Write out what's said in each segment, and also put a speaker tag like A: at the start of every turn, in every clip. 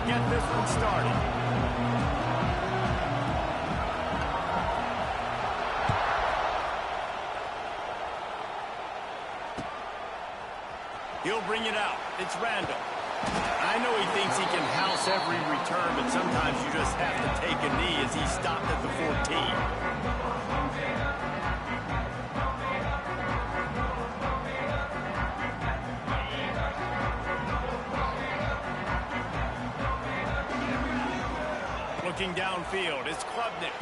A: and get this one started. He'll bring it out. It's Randall. I know he thinks he can house every return, but sometimes you just have to take a knee as he stopped at the 14. Looking downfield, it's Klubnik.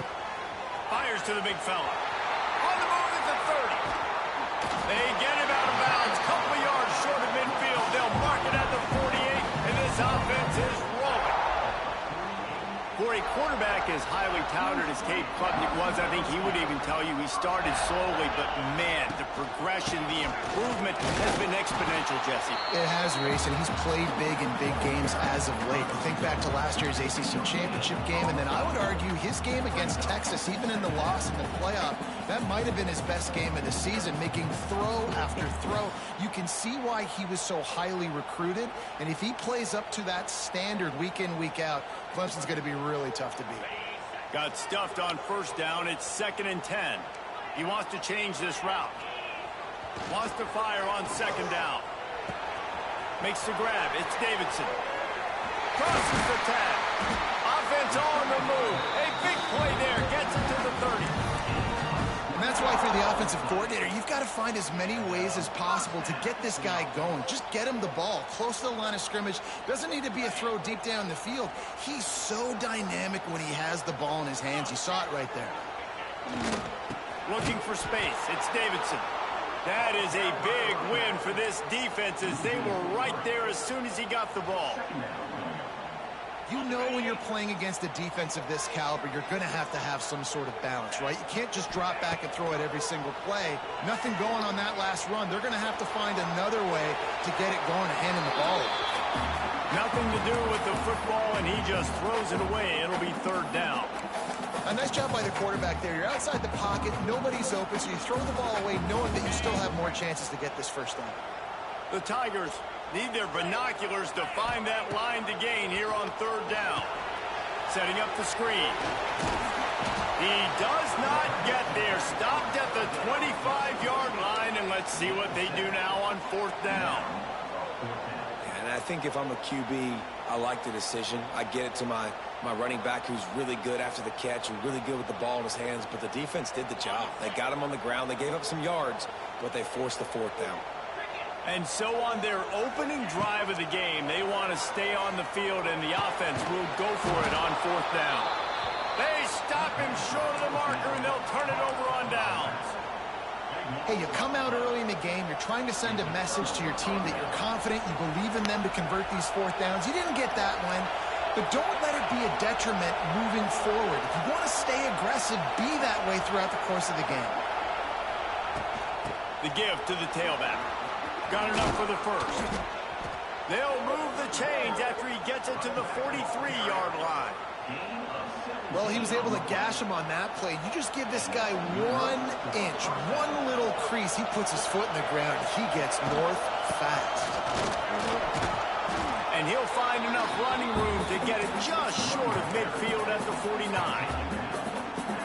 A: Fires to the big fella. On the move at the 30. They get him out of bounds, couple of yards short of midfield. They'll mark it at the 48, and this offense is rolling. For a quarterback as highly touted as Cade Klubnik was, I think he would even tell you he started slowly, but man, the progression, the improvement has been exponential, Jesse.
B: It has, Reese, and he's played big in big games as of late. You think back to last year's ACC championship game, and then I would argue his game against Texas, even in the loss in the playoff, that might have been his best game of the season, making throw after throw. You can see why he was so highly recruited, and if he plays up to that standard week in, week out, Clemson's going to be really tough to beat.
A: Got stuffed on first down. It's 2nd and 10. He wants to change this route. Wants to fire on 2nd down. Makes the grab. It's Davidson. Crosses the tag. Offense on the move. A big play there. Gets it to the 30.
B: And that's why for the offensive coordinator, you've got to find as many ways as possible to get this guy going. Just get him the ball close to the line of scrimmage. Doesn't need to be a throw deep down the field. He's so dynamic when he has the ball in his hands. You saw it right there.
A: Looking for space. It's Davidson. That is a big win for this defense as they were right there as soon as he got the ball.
B: You know when you're playing against a defense of this caliber, you're going to have some sort of balance, right? You can't just drop back and throw it every single play. Nothing going on that last run. They're going to have to find another way to get it going and handing the ball.
A: Nothing to do with the football, and he just throws it away. It'll be 3rd down.
B: A nice job by the quarterback there. You're outside the pocket. Nobody's open, so you throw the ball away knowing that you still have more chances to get this first down.
A: The Tigers need their binoculars to find that line to gain here on 3rd down. Setting up the screen. He does not get there. Stopped at the 25-yard line, and let's see what they do now on 4th down.
C: And I think if I'm a QB, I like the decision. I get it to my running back who's really good after the catch and really good with the ball in his hands, but the defense did the job. They got him on the ground. They gave up some yards, but they forced the 4th down.
A: And so on their opening drive of the game, they want to stay on the field, and the offense will go for it on 4th down. They stop him short of the marker, and they'll turn it over on downs.
B: Hey, you come out early in the game, you're trying to send a message to your team that you're confident, you believe in them to convert these 4th downs. You didn't get that one, but don't let it be a detriment moving forward. If you want to stay aggressive, be that way throughout the course of the game.
A: The give to the tailback. Got enough for the first. They'll move the chains after he gets it to the 43-yard line.
B: Well, he was able to gash him on that play. You just give this guy 1 inch, one little crease. He puts his foot in the ground. He gets north fast.
A: And he'll find enough running room to get it just short of midfield at the 49.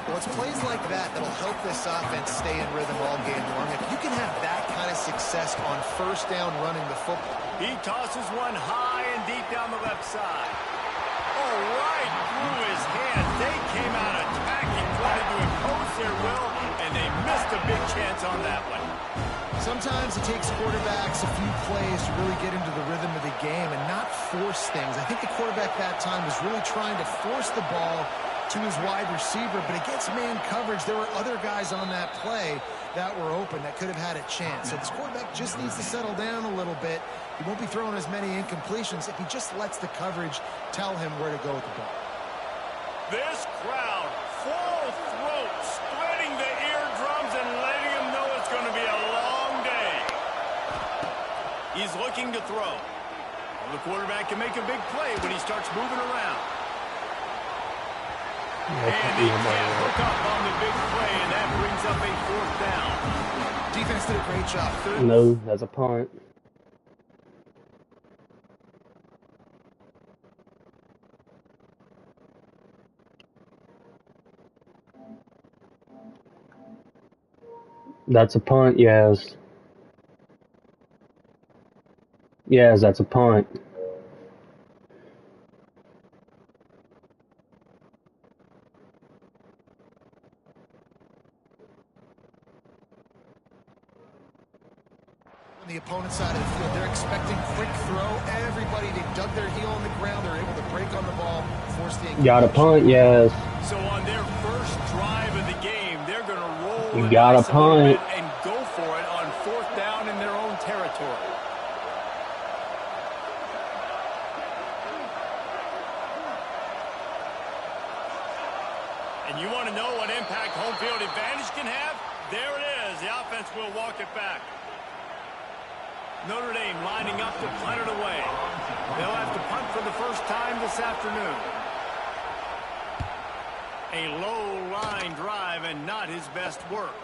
B: Well, it's plays like that that'll help this offense stay in rhythm all game long. If you can have that kind of success on 1st down running the football.
A: He tosses one high and deep down the left side. Oh, right through his hands. They came out attacking, trying to impose their will, and they missed a big chance on that one.
B: Sometimes it takes quarterbacks a few plays to really get into the rhythm of the game and not force things. I think the quarterback that time was really trying to force the ball to his wide receiver, but against man coverage, there were other guys on that play that were open that could have had a chance. So this quarterback just needs to settle down a little bit. He won't be throwing as many incompletions if he just lets the coverage tell him where to go with the ball.
A: This crowd, full throat, splitting the eardrums and letting him know it's going to be a long day. He's looking to throw. Well, the quarterback can make a big play when he starts moving around. And he can't hook up on the big play, and that brings up a 4th down.
B: Defense did a great job.
D: No, that's a punt. That's a punt, yes. Yes, that's a punt.
B: On the opponent's side of the field, they're expecting quick throw. Everybody, they dug their heel on the ground. They're able to break on the ball, force the incompletion.
D: Got a punt, yes.
A: So on their first drive of the game, they're going to roll
D: You
A: the
D: got a
A: dice a little
D: punt.
A: bit and go for it on 4th down in their own territory. And you want to know what impact home field advantage can have? There it is. The offense will walk it back. Notre Dame lining up to punt it away. They'll have to punt for the first time this afternoon. A low line drive and not his best work.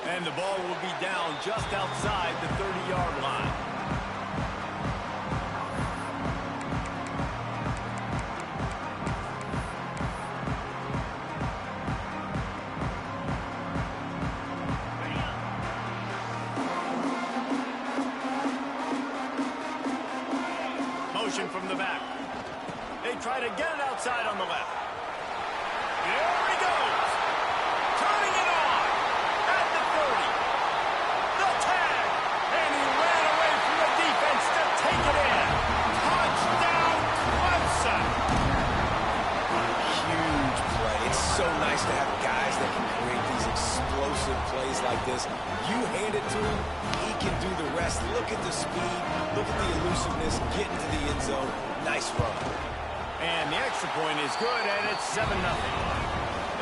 A: And the ball will be down just outside the 30-yard line. Motion from the back. They try to get it outside on the left. There he goes. Turning it on. At the 30. The tag. And he ran away from the defense to take it in. Touchdown, Clemson.
C: Huge play. It's so nice to have guys that can create these explosive plays like this. You hand it to him, he can do the rest. Look at the speed. Look at the elusiveness. Get into the end zone. Nice run.
A: And the extra point is good, and it's 7-0.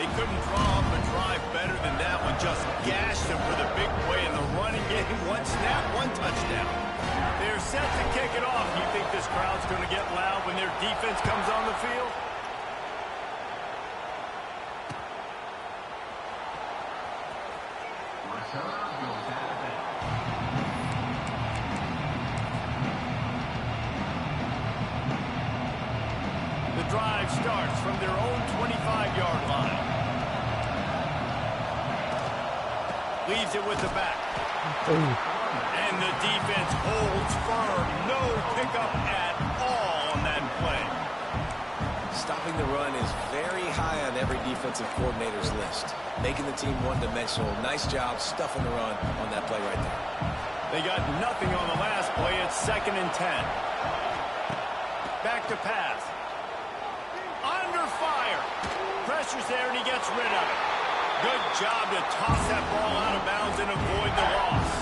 A: They couldn't draw up a drive better than that one. Just gashed them for the big play in the running game. One snap, one touchdown. They're set to kick it off. You think this crowd's going to get loud when their defense comes on the field? The drive starts from their own 25-yard line. Leaves it with the back. And the defense holds firm. No pickup at all on that play.
C: Stopping the run is very high on every defensive coordinator's list. Making the team one-dimensional. Nice job stuffing the run on that play right there.
A: They got nothing on the last play. It's 2nd and 10. Back to pass. Under fire. Pressure's there, and he gets rid of it. Good job to toss that ball out of bounds and avoid the loss.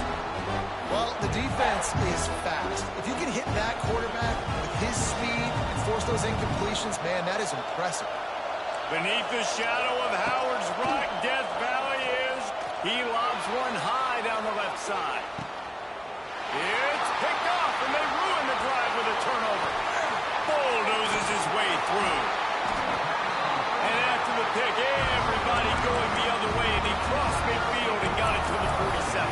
B: Well, the defense is fast. If you can hit that quarterback with his speed and force those incompletions, man, that is impressive.
A: Beneath the shadow of Howard's Rock, Death Valley is. He lobs one high down the left side. It's picked off, and they ruin the drive with a turnover. Bulldozes his way through. And after the pick, everybody going the other way, and he crossed midfield and got it to the 47.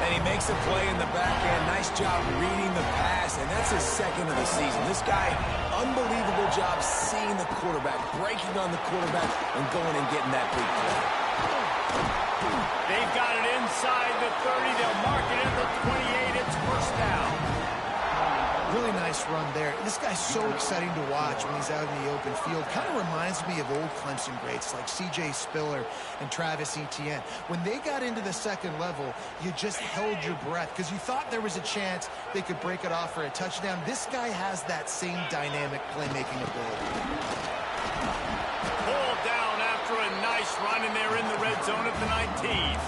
C: And he makes a play in the back end. Nice job reading the pass, and that's his 2nd of the season. This guy, unbelievable job seeing the quarterback, breaking on the quarterback, and going and getting that big play.
A: They've got it inside the 30. They'll mark it at the 28. It's 1st down.
B: Really nice run there. This guy's so exciting to watch when he's out in the open field. Kind of reminds me of old Clemson greats like C.J. Spiller and Travis Etienne. When they got into the 2nd level, you just held your breath because you thought there was a chance they could break it off for a touchdown. This guy has that same dynamic playmaking ability.
A: Pulled down after a nice run, and they're in the red zone at the 19.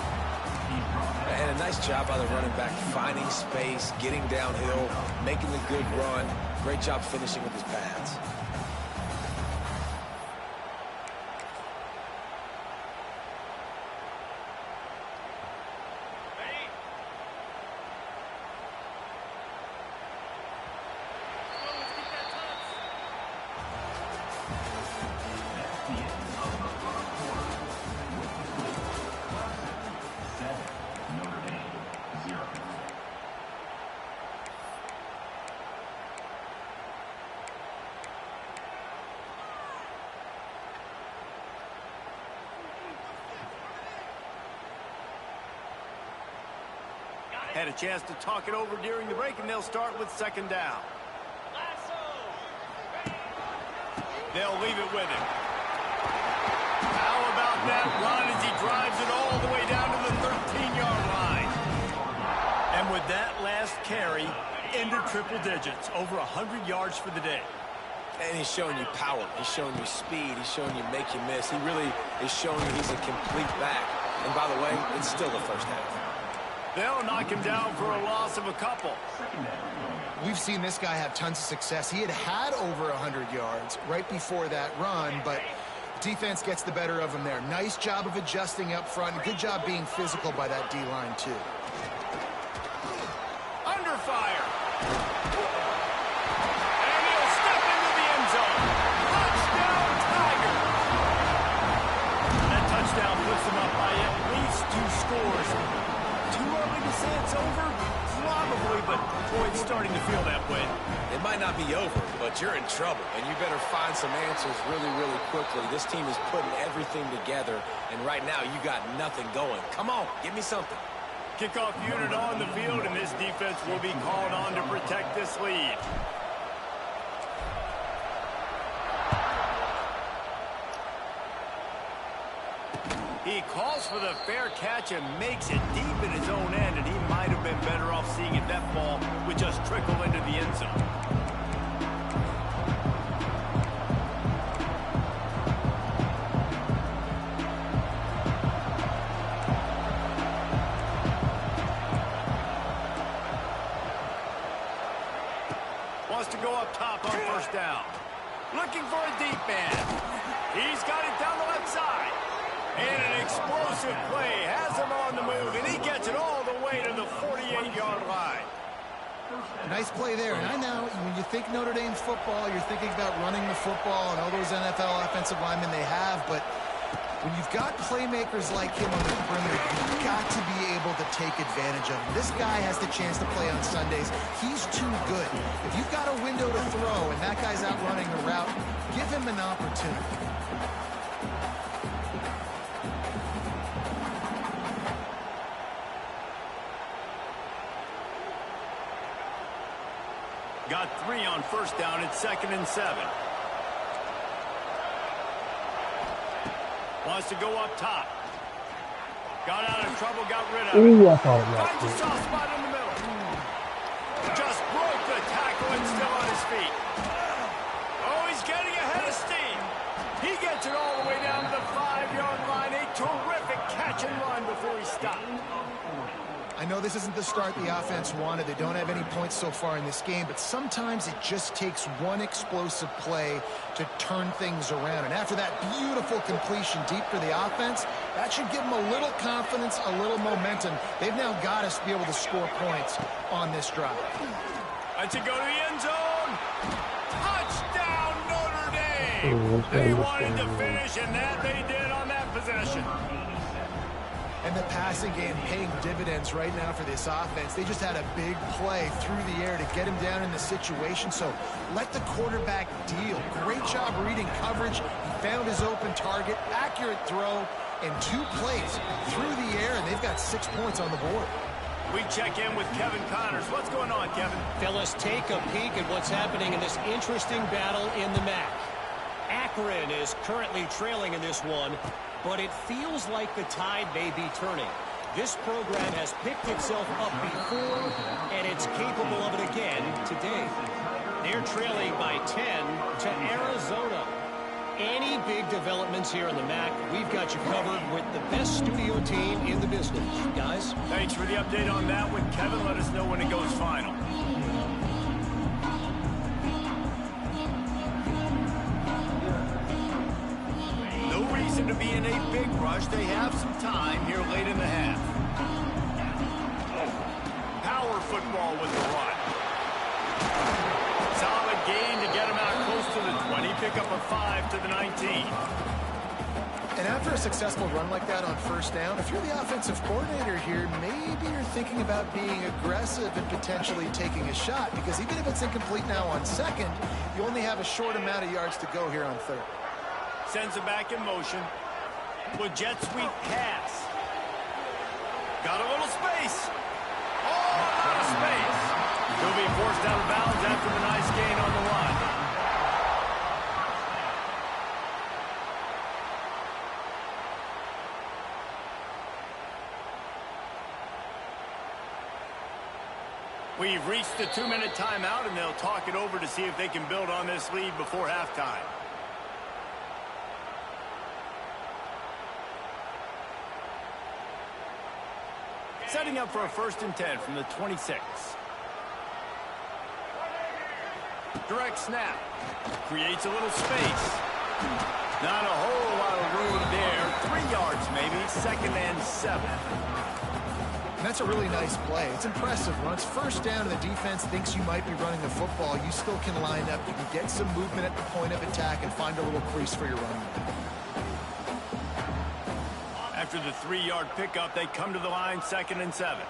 C: And a nice job by the running back, finding space, getting downhill, making a good run. Great job finishing with his pads.
A: Had a chance to talk it over during the break, and they'll start with second down. They'll leave it with him. How about that run as he drives it all the way down to the 13-yard line? And with that last carry, into triple digits, over 100 yards for the day.
C: And he's showing you power. He's showing you speed. He's showing you make you miss. He really is showing you he's a complete back. And by the way, it's still the first half.
A: They'll knock him down for a loss of a couple.
B: We've seen this guy have tons of success. He had over 100 yards right before that run, but defense gets the better of him there. Nice job of adjusting up front. Good job being physical by that D-line, too.
A: Under fire. And he'll step into the end zone. Touchdown, Tiger. That touchdown puts them up by at least 2 scores. Too early to say it's over? Probably, but boy, it's starting to feel that way.
C: It might not be over, but you're in trouble, and you better find some answers really, really quickly. This team is putting everything together, and right now you got nothing going. Come on, give me something.
A: Kickoff unit on the field, and this defense will be called on to protect this lead. He calls for the fair catch and makes it deep in his own end, and he might have been better off seeing if that ball would just trickle into the end zone. Wants to go up top on first down. Looking for a deep man. He's got it down the left side. And an explosive play has him on the move, and he gets it all the way to the 48-yard line.
B: Nice play there. And I know when you think Notre Dame football, you're thinking about running the football and all those NFL offensive linemen they have, but when you've got playmakers like him on the perimeter, you've got to be able to take advantage of him. This guy has the chance to play on Sundays. He's too good. If you've got a window to throw and that guy's out running the route, give him an opportunity.
A: Got 3 on first down. It's 2nd and 7. Wants to go up top. Got out of trouble, got rid of it.
D: Ooh, I thought it
A: Finds a
D: was.
A: soft spot in the middle. Just broke the tackle and still on his feet. Oh, he's getting ahead of steam. He gets it all the way down to the 5-yard line. A terrific catch and run before he stopped.
B: I know this isn't the start the offense wanted. They don't have any points so far in this game, but sometimes it just takes one explosive play to turn things around. And after that beautiful completion deep for the offense, that should give them a little confidence, a little momentum. They've now got us to be able to score points on this drive.
A: Let's it go to the end zone. Touchdown, Notre Dame. They wanted to finish, and that they did on that possession.
B: And the passing game paying dividends right now for this offense. They just had a big play through the air to get him down in the situation. So let the quarterback deal. Great job reading coverage. He found his open target, accurate throw, and 2 plays through the air, and they've got 6 points on the board.
A: We check in with Kevin Connors. What's going on, Kevin?
E: Fellas, take a peek at what's happening in this interesting battle in the MAC. Akron is currently trailing in this one, but it feels like the tide may be turning. This program has picked itself up before, and it's capable of it again today. They're trailing by 10 to Arizona. Any big developments here in the MAC, we've got you covered with the best studio team in the business. Guys?
A: Thanks for the update on that one, Kevin. Let us know when it goes final. No reason to be in a big rush. They have some time here late in the half. Power football with the run. Solid gain to get him out close to the 20. Pick up a 5 to the 19.
B: And after a successful run like that on first down, if you're the offensive coordinator here, maybe you're thinking about being aggressive and potentially taking a shot, because even if it's incomplete now on second, you only have a short amount of yards to go here on third.
A: Sends it back in motion. With jet sweep pass. Got a little space. Oh, out of space. He'll be forced out of bounds after the nice gain on the line. We've reached the 2-minute timeout, and they'll talk it over to see if they can build on this lead before halftime. Setting up for a 1st and 10 from the 26. Direct snap. Creates a little space. Not a whole lot of room there. 3 yards maybe. 2nd and 7.
B: And that's a really nice play. It's impressive. When it's 1st down and the defense thinks you might be running the football, you still can line up. You can get some movement at the point of attack and find a little crease for your running back.
A: After the 3-yard pickup, they come to the line, 2nd and 7.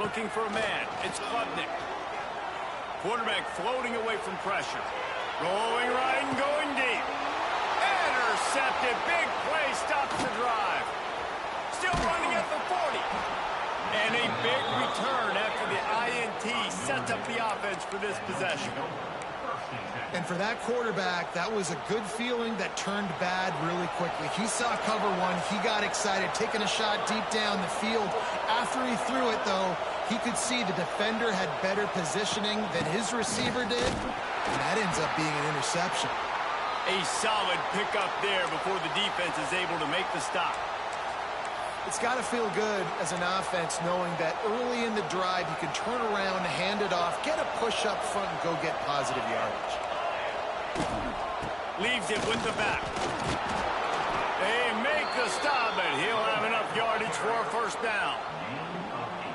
A: Looking for a man. It's Klubnik. Quarterback floating away from pressure. Rolling right and going deep. Intercepted. Big play stops the drive. Still running at the 40. And a big return after the INT sets up the offense for this possession.
B: And for that quarterback, that was a good feeling that turned bad really quickly. He saw cover one. He got excited, taking a shot deep down the field. After he threw it, though, he could see the defender had better positioning than his receiver did. And that ends up being an interception.
A: A solid pickup there before the defense is able to make the stop.
B: It's got to feel good as an offense knowing that early in the drive you can turn around, hand it off, get a push up front, and go get positive yardage.
A: Leaves it with the back. They make the stop, but he'll have enough yardage for a 1st down.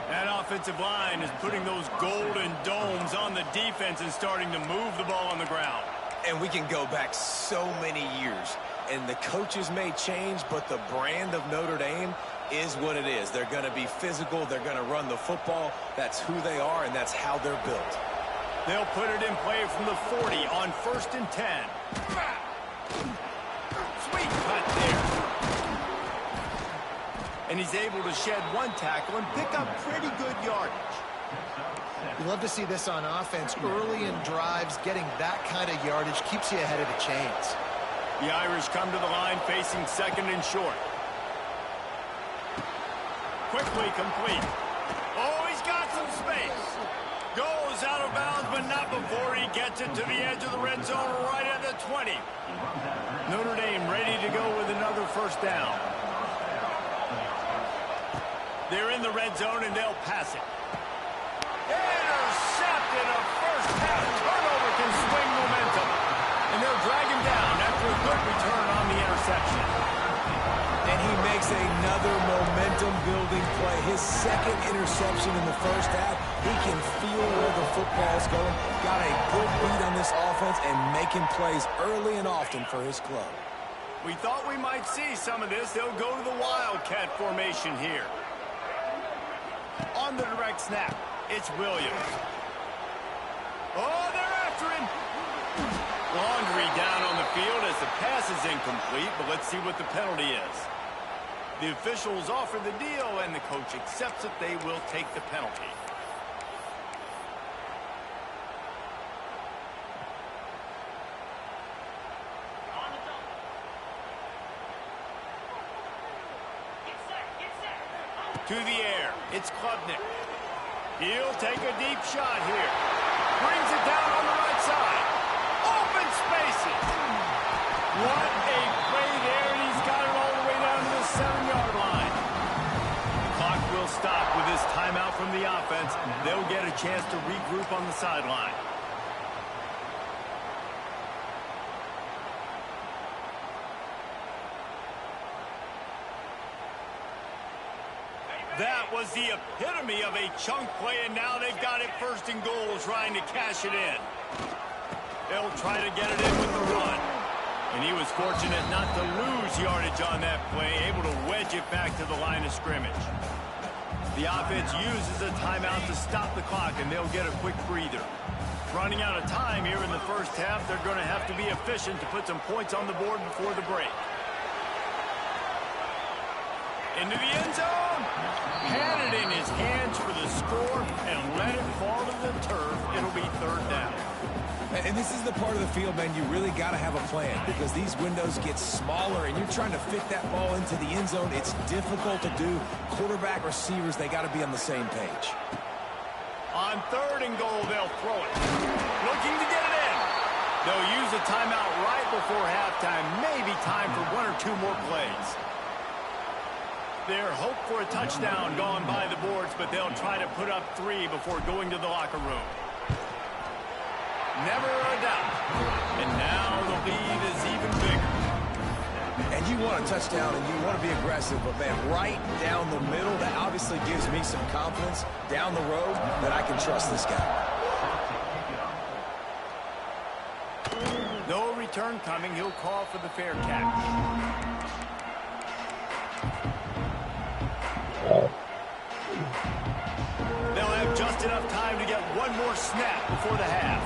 A: That offensive line is putting those golden domes on the defense and starting to move the ball on the ground.
C: And we can go back so many years. And the coaches may change, but the brand of Notre Dame is what it is. They're going to be physical. They're going to run the football. That's who they are, and that's how they're built.
A: They'll put it in play from the 40 on 1st and 10. Sweet cut there. And he's able to shed 1 tackle and pick up pretty good yardage.
B: You love to see this on offense. Early in drives, getting that kind of yardage keeps you ahead of the chains.
A: The Irish come to the line facing 2nd and short. Quickly complete. Oh, he's got some space. Goes out of bounds, but not before he gets it to the edge of the red zone right at the 20. Notre Dame ready to go with another 1st down. They're in the red zone, and they'll pass it. Intercepted. A 1st half turnover can swing momentum. And they'll drag him down after a good return on the interception.
C: And he makes another momentum-building play. His 2nd interception in the 1st half. He can feel where the football's going. Got a good beat on this offense and making plays early and often for his club.
A: We thought we might see some of this. They'll go to the Wildcat formation here. On the direct snap, it's Williams. Oh, they're after him. Laundry down on the field as the pass is incomplete, but let's see what the penalty is. The officials offer the deal, and the coach accepts it. They will take the penalty. To the air, it's Klubnik. He'll take a deep shot here. Brings it down on the right side. Open spaces. What a play there, and he's got it all the way down to the 7-yard line. The clock will stop with this timeout from the offense. They'll get a chance to regroup on the sideline. That was the epitome of a chunk play, and now they've got it 1st and goal, trying to cash it in. They'll try to get it in with the run. And he was fortunate not to lose yardage on that play, able to wedge it back to the line of scrimmage. The offense uses a timeout to stop the clock, and they'll get a quick breather. Running out of time here in the 1st half, they're going to have to be efficient to put some points on the board before the break. Into the end zone. Had it in his hands for the score and let it fall to the turf. It'll be third down.
C: And this is the part of the field, man, you really got to have a plan because these windows get smaller and you're trying to fit that ball into the end zone. It's difficult to do. Quarterback, receivers, they got to be on the same page.
A: On third and goal, they'll throw it. Looking to get it in. They'll use a timeout right before halftime. Maybe time for one or two more plays. Their hope for a touchdown gone by the boards, but they'll try to put up 3 before going to the locker room. Never a doubt. And now the lead is even bigger.
C: And you want a touchdown and you want to be aggressive, but, man, right down the middle, that obviously gives me some confidence down the road that I can trust this guy.
A: No return coming. He'll call for the fair catch. They'll have just enough time to get one more snap before the half.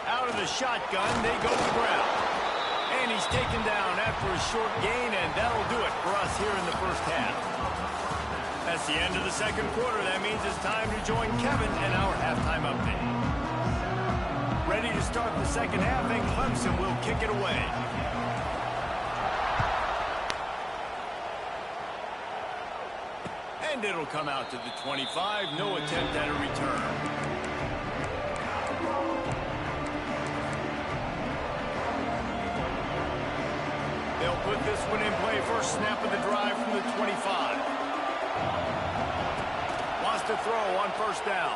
A: Out of the shotgun, they go to the ground. And he's taken down after a short gain, and that'll do it for us here in the first half. That's the end of the second quarter. That means it's time to join Kevin and our halftime update. Ready to start the second half, and Clemson will kick it away. And it'll come out to the 25. No attempt at a return. They'll put this one in play. First snap of the drive from the 25. Wants to throw on first down.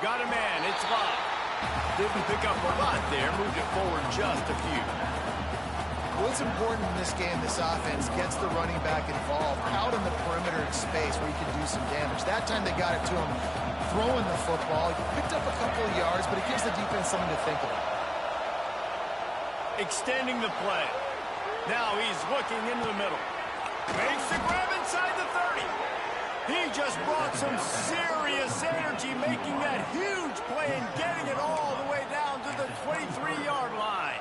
A: Got a man. It's locked. Didn't pick up a lot there. Moved it forward just a few.
B: What's important in this game, this offense gets the running back involved out in the perimeter space where he can do some damage. That time they got it to him throwing the football. He picked up a couple of yards, but it gives the defense something to think about.
A: Extending the play. Now he's looking into the middle. Makes the grab inside the 30. He just brought some serious energy making that huge play and getting it all the way down to the 23-yard line.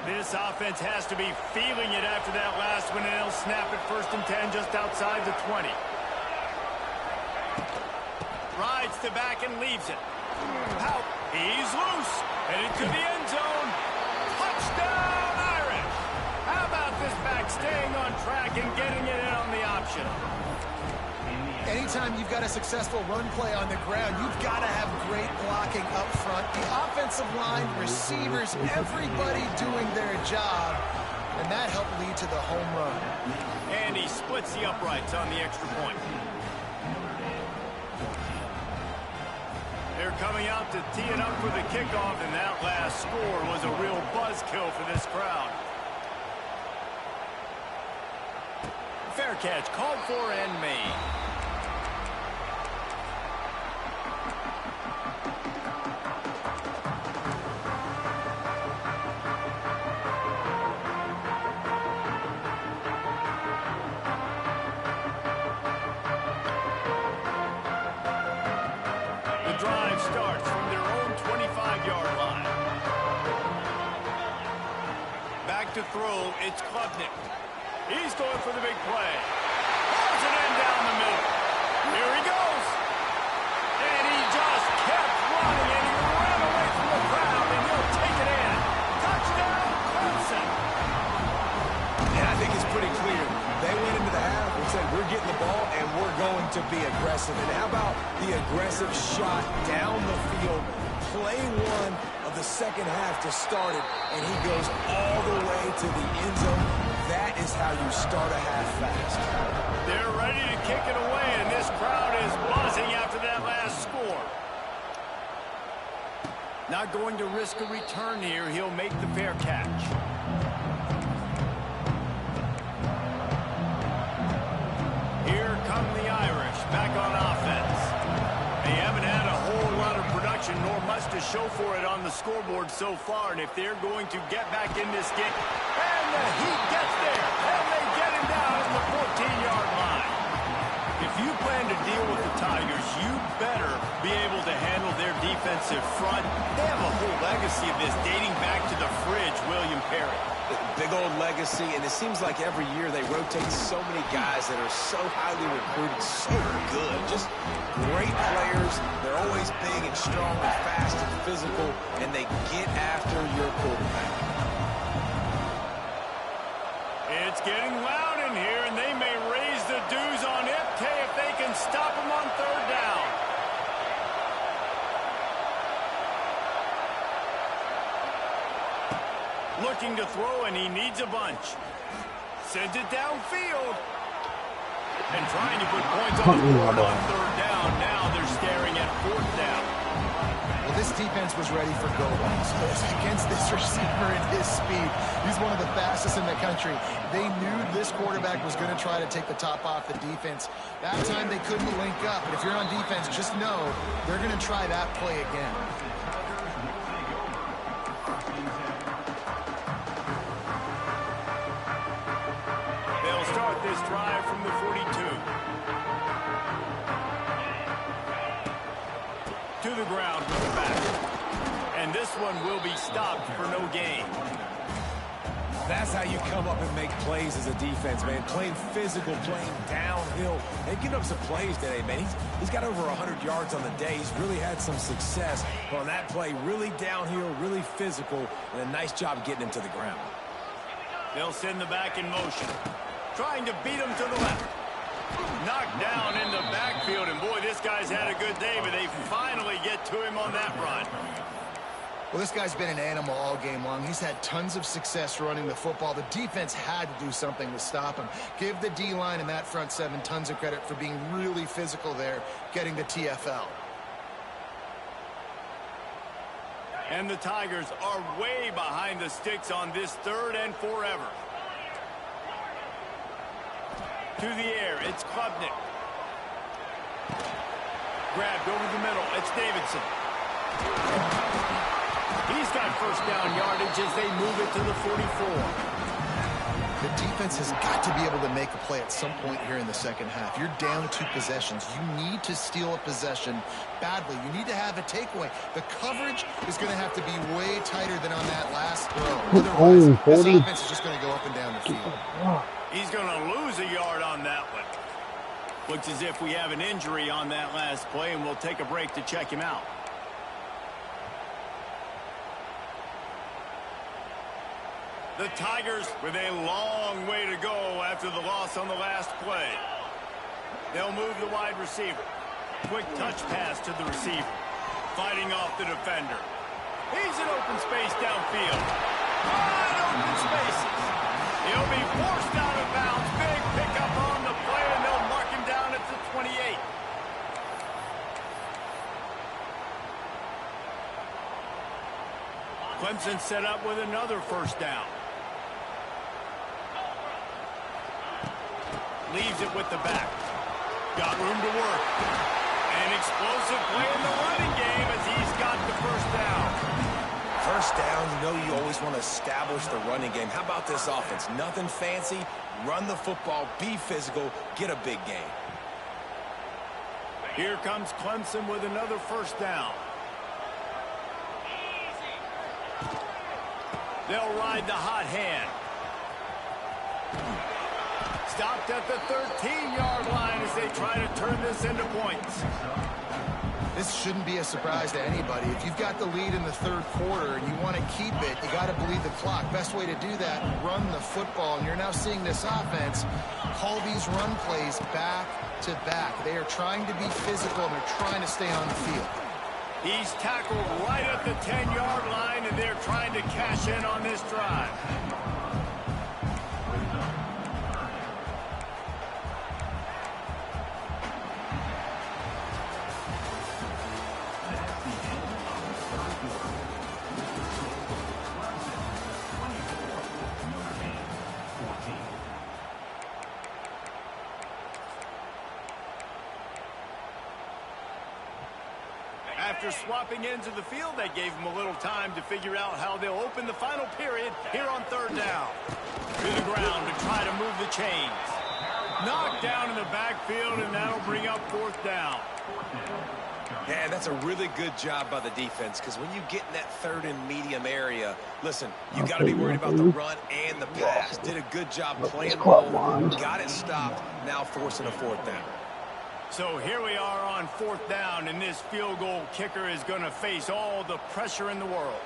A: This offense has to be feeling it after that last one, and they'll snap it first and 10 just outside the 20. Rides the back and leaves it. Out. He's loose. Headed to the end zone. Touchdown, Irish. How about this back staying on track and getting it in on the option?
B: Anytime you've got a successful run play on the ground, you've got to have great blocking up front. The offensive line, receivers, everybody doing their job, and that helped lead to the home run.
A: And he splits the uprights on the extra point. They're coming out to tee it up for the kickoff, and that last score was a real buzzkill for this crowd. Fair catch called for and made. Drive starts from their own 25-yard line. Back to throw, it's Klubnik. He's going for the big play. Pulls it in down the middle. Here he goes. And he just kept running, and he ran away from the crowd, and he'll take it in. Touchdown, Clemson.
C: And I think it's pretty clear. They went into the half and said, we're getting the ball and we're going to be aggressive. And how about the aggressive shot down the field? Play one of the second half to start it, and he goes all the way to the end zone. That is how you start a half fast.
A: They're ready to kick it away, and this crowd is buzzing after that last score. Not going to risk a return here. He'll make the fair catch. Here come the Irish back on offense. They haven't had a whole lot of production nor much to show for it on the scoreboard so far, and if they're going to get back in this game, and the Heat gets there, and they get him down at the 14-yard line. If you plan to deal with the Tigers, you better be able to handle their defense defensive front. They have a whole legacy of this dating back to the fridge, William Perry.
C: Big old legacy, and it seems like every year they rotate so many guys that are so highly recruited, so good. Just great players. They're always big and strong and fast and physical, and they get after your quarterback.
A: It's getting loud in here, and they may raise the dues on Ncaa if they can stop him on third down. Looking to throw, and he needs a bunch. Sends it downfield. And trying to put points on the board on third down. Now they're staring at fourth down.
B: Well, this defense was ready for go-longs against this receiver at his speed. He's one of the fastest in the country. They knew this quarterback was going to try to take the top off the defense. That time they couldn't link up. But if you're on defense, just know they're going to try that play again.
A: They'll start this drive from the 42. To the ground with the back. And this one will be stopped for no gain.
C: That's how you come up and make plays as a defense, man. Playing physical, playing downhill. They've given up some plays today, man. He's got over 100 yards on the day. He's really had some success on that play. Really downhill, really physical, and a nice job getting him to the ground.
A: They'll send the back in motion. Trying to beat him to the left. Knocked down in the backfield, and boy, this guy's had a good day, but they finally get to him on that run.
B: Well, this guy's been an animal all game long. He's had tons of success running the football. The defense had to do something to stop him. Give the D-line and that front seven tons of credit for being really physical there, getting the TFL.
A: And the Tigers are way behind the sticks on this third and forever. To the air, it's Klubnik. Grabbed over the middle, it's Davidson. He's got first down yardage as they move it to the 44.
B: The defense has got to be able to make a play at some point here in the second half. You're down 2 possessions. You need to steal a possession badly. You need to have a takeaway. The coverage is going to have to be way tighter than on that last throw. Otherwise, this offense is just going to go up and down the field.
A: He's going to lose a yard on that one. Looks as if we have an injury on that last play, and we'll take a break to check him out. The Tigers with a long way to go after the loss on the last play. They'll move the wide receiver. Quick touch pass to the receiver. Fighting off the defender. He's in open space downfield. Wide open spaces. He'll be forced out of bounds. Big pickup on the play, and they'll mark him down at the 28. Clemson set up with another first down. Leaves it with the back. Got room to work. An explosive play in the running game as he's got the first down.
C: First down, you know you always want to establish the running game. How about this offense? Nothing fancy. Run the football, be physical, get a big gain.
A: Here comes Clemson with another first down. They'll ride the hot hand. Stopped at the 13-yard line as they try to turn this into points.
B: This shouldn't be a surprise to anybody. If you've got the lead in the third quarter and you want to keep it, you got to bleed the clock. Best way to do that, run the football. And you're now seeing this offense call these run plays back to back. They are trying to be physical, and they're trying to stay on the field.
A: He's tackled right at the 10-yard line, and they're trying to cash in on this drive. After swapping ends of the field, they gave him a little time to figure out how they'll open the final period here on third down. To the ground to try to move the chains. Knocked down in the backfield, and that'll bring up 4th down.
C: Yeah, that's a really good job by the defense, because when you get in that 3rd and medium area, listen, you got to be worried about the run and the pass. Did a good job playing ball, got it stopped, now forcing a 4th down.
A: So here we are on 4th down, and this field goal kicker is going to face all the pressure in the world.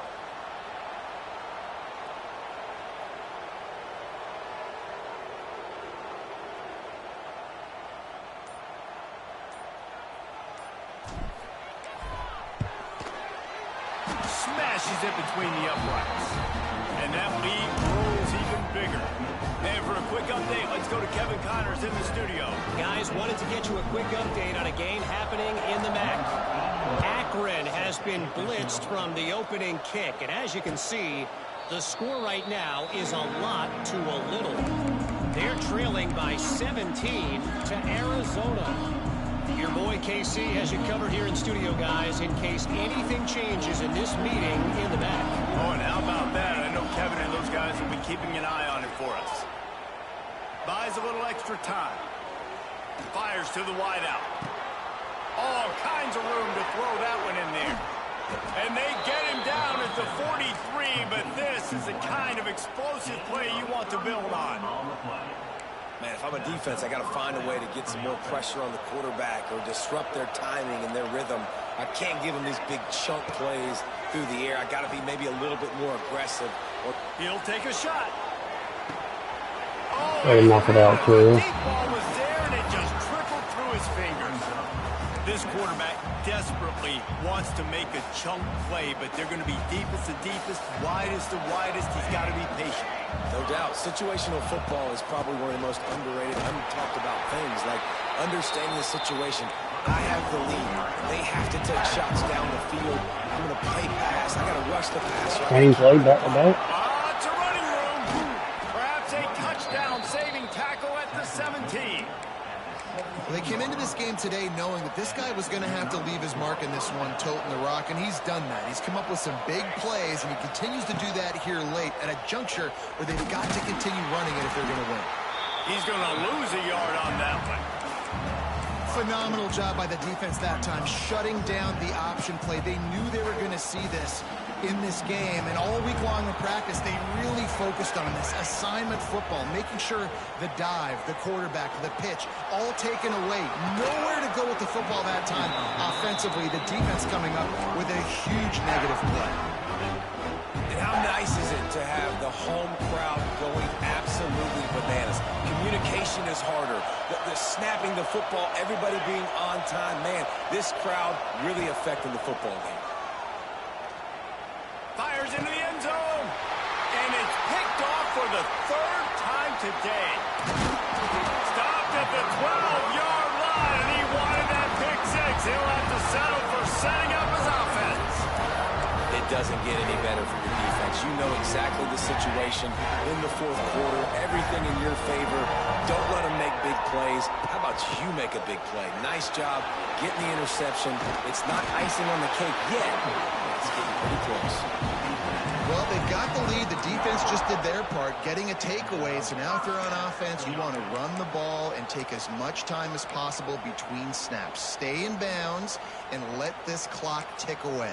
A: Smashes it between the uprights. And that lead grows even bigger. And for a quick update, let's go to Kevin Connors in the studio.
E: Guys, wanted to get you a quick update on a game happening in the MAC. Akron has been blitzed from the opening kick. And as you can see, the score right now is a lot to a little. They're trailing by 17 to Arizona. Your boy KC has you covered here in studio, guys, in case anything changes in this meeting in the MAC.
A: Oh, and how about that? I know Kevin and those guys will be keeping an eye on it for us. Buys a little extra time. Fires to the wideout. All kinds of room to throw that one in there. And they get him down at the 43, but this is the kind of explosive play you want to build on.
C: Man, if I'm a defense, I got to find a way to get some more pressure on the quarterback or disrupt their timing and their rhythm. I can't give them these big chunk plays through the air. I got to be maybe a little bit more aggressive.
A: He'll take a shot. Oh,
D: Way to knock it out, too.
A: The deep ball was there, and it just trickled through his fingers. This quarterback desperately wants to make a chunk play, but they're going to be deepest to deepest, widest to widest. He's got to be patient.
C: No doubt. Situational football is probably one of the most underrated, untalked about things, like understanding the situation. I have the lead. They have to take shots down the field. I'm going to play pass. I got to rush the pass.
D: Ain't played back to back.
A: It's a running room. Perhaps a touchdown-saving tackle at the 17.
B: Well, they came into this game today knowing that this guy was going to have to leave his mark in this one, toting the rock, and he's done that. He's come up with some big plays, and he continues to do that here late at a juncture where they've got to continue running it if they're going to win.
A: He's going to lose a yard on that one.
B: Phenomenal job by the defense that time, shutting down the option play. They knew they were going to see this in this game, and all week long in practice, they really focused on this assignment football, making sure the dive, the quarterback, the pitch, all taken away. Nowhere to go with the football that time offensively. The defense coming up with a huge negative play.
C: And how nice is it to have the home crowd going absolutely bananas? Communication is harder. The snapping the football, everybody being on time. Man, this crowd really affecting the football game.
A: Fires into the end zone. And it's picked off for the 3rd time today. Stopped at the 12-yard line, and he wanted that pick 6. He'll have to settle for setting up his offense.
C: It doesn't get any better for your defense. You know exactly the situation in the 4th quarter. Everything in your favor. Don't let them make big plays. How about you make a big play? Nice job getting the interception. It's not icing on the cake yet. It's getting pretty close.
B: Well, they've got the lead. The defense just did their part, getting a takeaway. So now if they're on offense, you want to run the ball and take as much time as possible between snaps. Stay in bounds and let this clock tick away.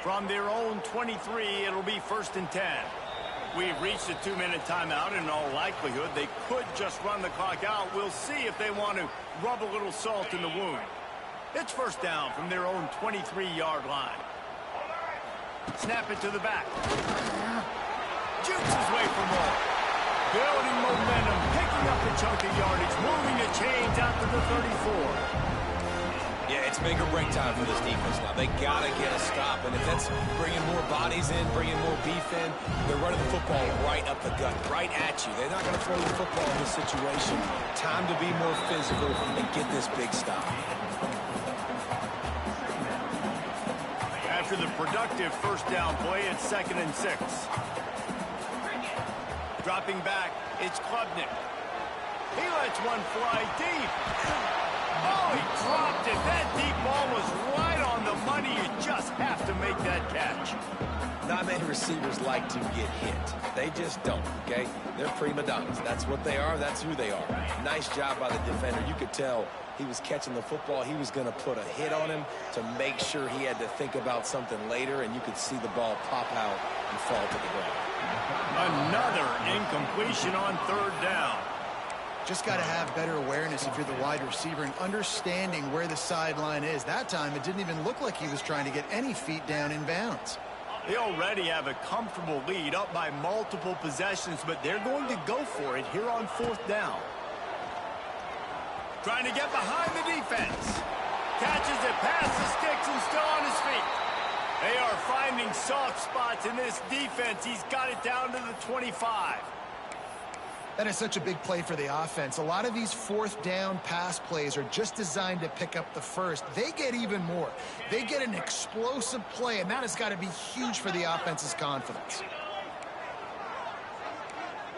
A: From their own 23, it'll be 1st and 10. We've reached a 2-minute timeout, and in all likelihood, they could just run the clock out. We'll see if they want to rub a little salt in the wound. It's 1st down from their own 23-yard line. Snap it to the back. Jukes his way for more. Building momentum, picking up the chunk of yardage, moving the chains out to the 34.
C: Yeah, it's make or break time for this defense now. They got to get a stop, and if that's bringing more bodies in, bringing more beef in, they're running the football right up the gut, right at you. They're not going to throw the football in this situation. Time to be more physical and get this big stop.
A: After the productive 1st down play, it's 2nd and 6. Dropping back, it's Klubnik. He lets one fly deep. Oh, he dropped it That deep ball was right on the money. You just have to make that catch.
C: Not many receivers like to get hit. They just don't, okay? They're prima donnas. That's what they are. That's who they are. Nice job by the defender. You could tell he was catching the football. He was going to put a hit on him to make sure he had to think about something later, and you could see the ball pop out and fall to the ground.
A: Another incompletion on third down.
B: Just got to have better awareness if you're the wide receiver and understanding where the sideline is. That time, it didn't even look like he was trying to get any feet down in bounds.
A: They already have a comfortable lead, up by multiple possessions, but they're going to go for it here on fourth down. Trying to get behind the defense. Catches it past the sticks and still on his feet. They are finding soft spots in this defense. He's got it down to the 25.
B: That is such a big play for the offense. A lot of these fourth down pass plays are just designed to pick up the first. They get even more. They get an explosive play, and that has got to be huge for the offense's confidence.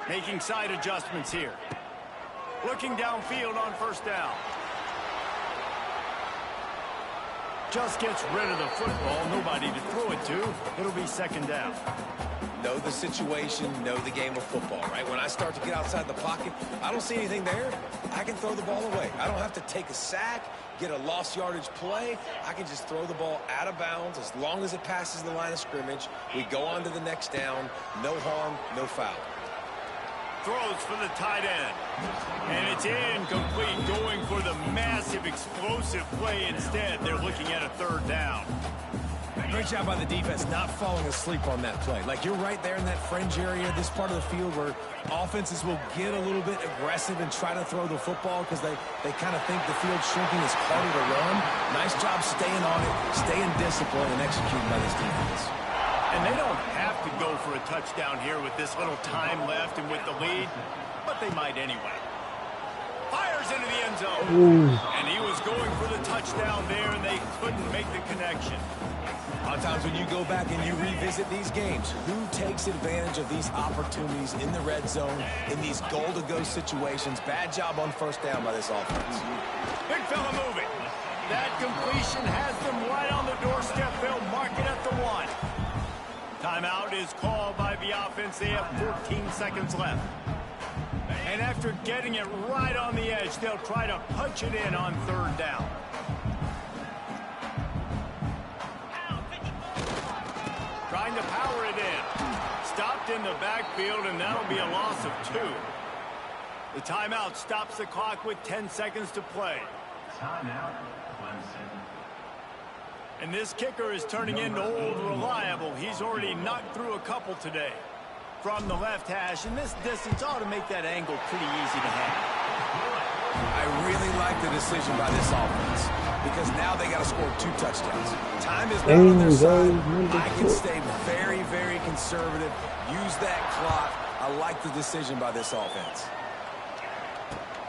A: Making side adjustments here. Looking downfield on first down. Just gets rid of the football. Nobody to throw it to. It'll be second down.
C: Know the situation, know the game of football, right? When I start to get outside the pocket, I don't see anything there. I can throw the ball away. I don't have to take a sack, get a lost yardage play. I can just throw the ball out of bounds as long as it passes the line of scrimmage. We go on to the next down. No harm, no foul.
A: Throws for the tight end. And it's incomplete, going for the massive explosive play instead. They're looking at a third down.
C: Great job by the defense not falling asleep on that play. Like, you're right there in that fringe area, this part of the field where offenses will get a little bit aggressive and try to throw the football because they kind of think the field's shrinking is harder to run. Nice job staying on it, staying disciplined, and executing by this defense.
A: And they don't have to go for a touchdown here with this little time left and with the lead, but they might anyway. Fires into the end zone. And he was going for the touchdown there, and they couldn't make the connection.
C: A lot of times when you go back and you revisit these games, who takes advantage of these opportunities in the red zone, in these goal-to-go situations? Bad job on first down by this offense.
A: Big fella moving. That completion has them right on the doorstep. They'll mark it at the 1. Timeout is called by the offense. They have 14 seconds left. And after getting it right on the edge, they'll try to punch it in on third down. Trying to power it in. Stopped in the backfield, and that'll be a loss of 2. The timeout stops the clock with 10 seconds to play.
F: Timeout, Clemson.
A: And this kicker is turning into old reliable. He's already knocked through a couple today. From the left hash, and this distance ought to make that angle pretty easy to have.
C: I really like the decision by this offense because now they got to score 2 touchdowns. Time is not on their side. I can stay very, very conservative. Use that clock. I like the decision by this offense.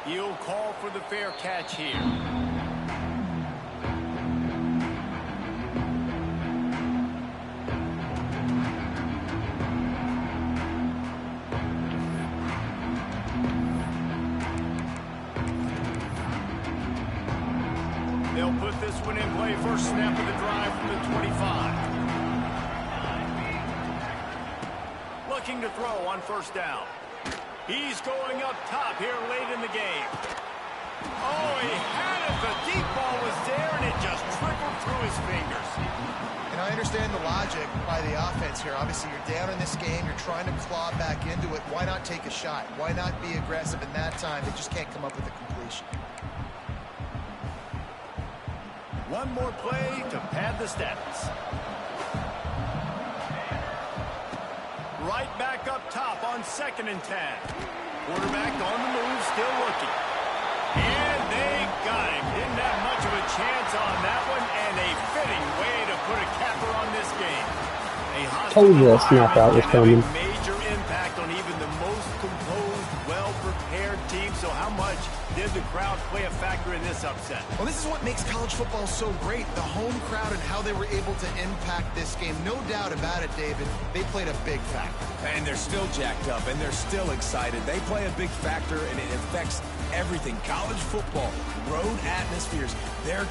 A: He'll call for the fair catch here. They'll put this one in play. First snap of the drive from the 25. Looking to throw on first down. He's going up top here late in the game. Oh, he had it. The deep ball was there, and it just trickled through his fingers.
B: And I understand the logic by the offense here. Obviously, you're down in this game. You're trying to claw back into it. Why not take a shot? Why not be aggressive in that time? They just can't come up with a completion.
A: One more play to pad the stats. Right back up top on 2nd and 10. Quarterback on the move, still looking. And they got him. Didn't have much of a chance on that one, and a fitting way to put a capper on this game.
D: Told you a snap out was coming.
A: Major impact on even the most composed, well-prepared team. So how much did the crowd play a factor in this upset?
B: Well, this is what makes college football so great, the home crowd and how they were able to impact this game. No doubt about it, David. They played a big factor.
C: And they're still jacked up, and they're still excited. They play a big factor, and it affects everything. College football, road atmospheres, their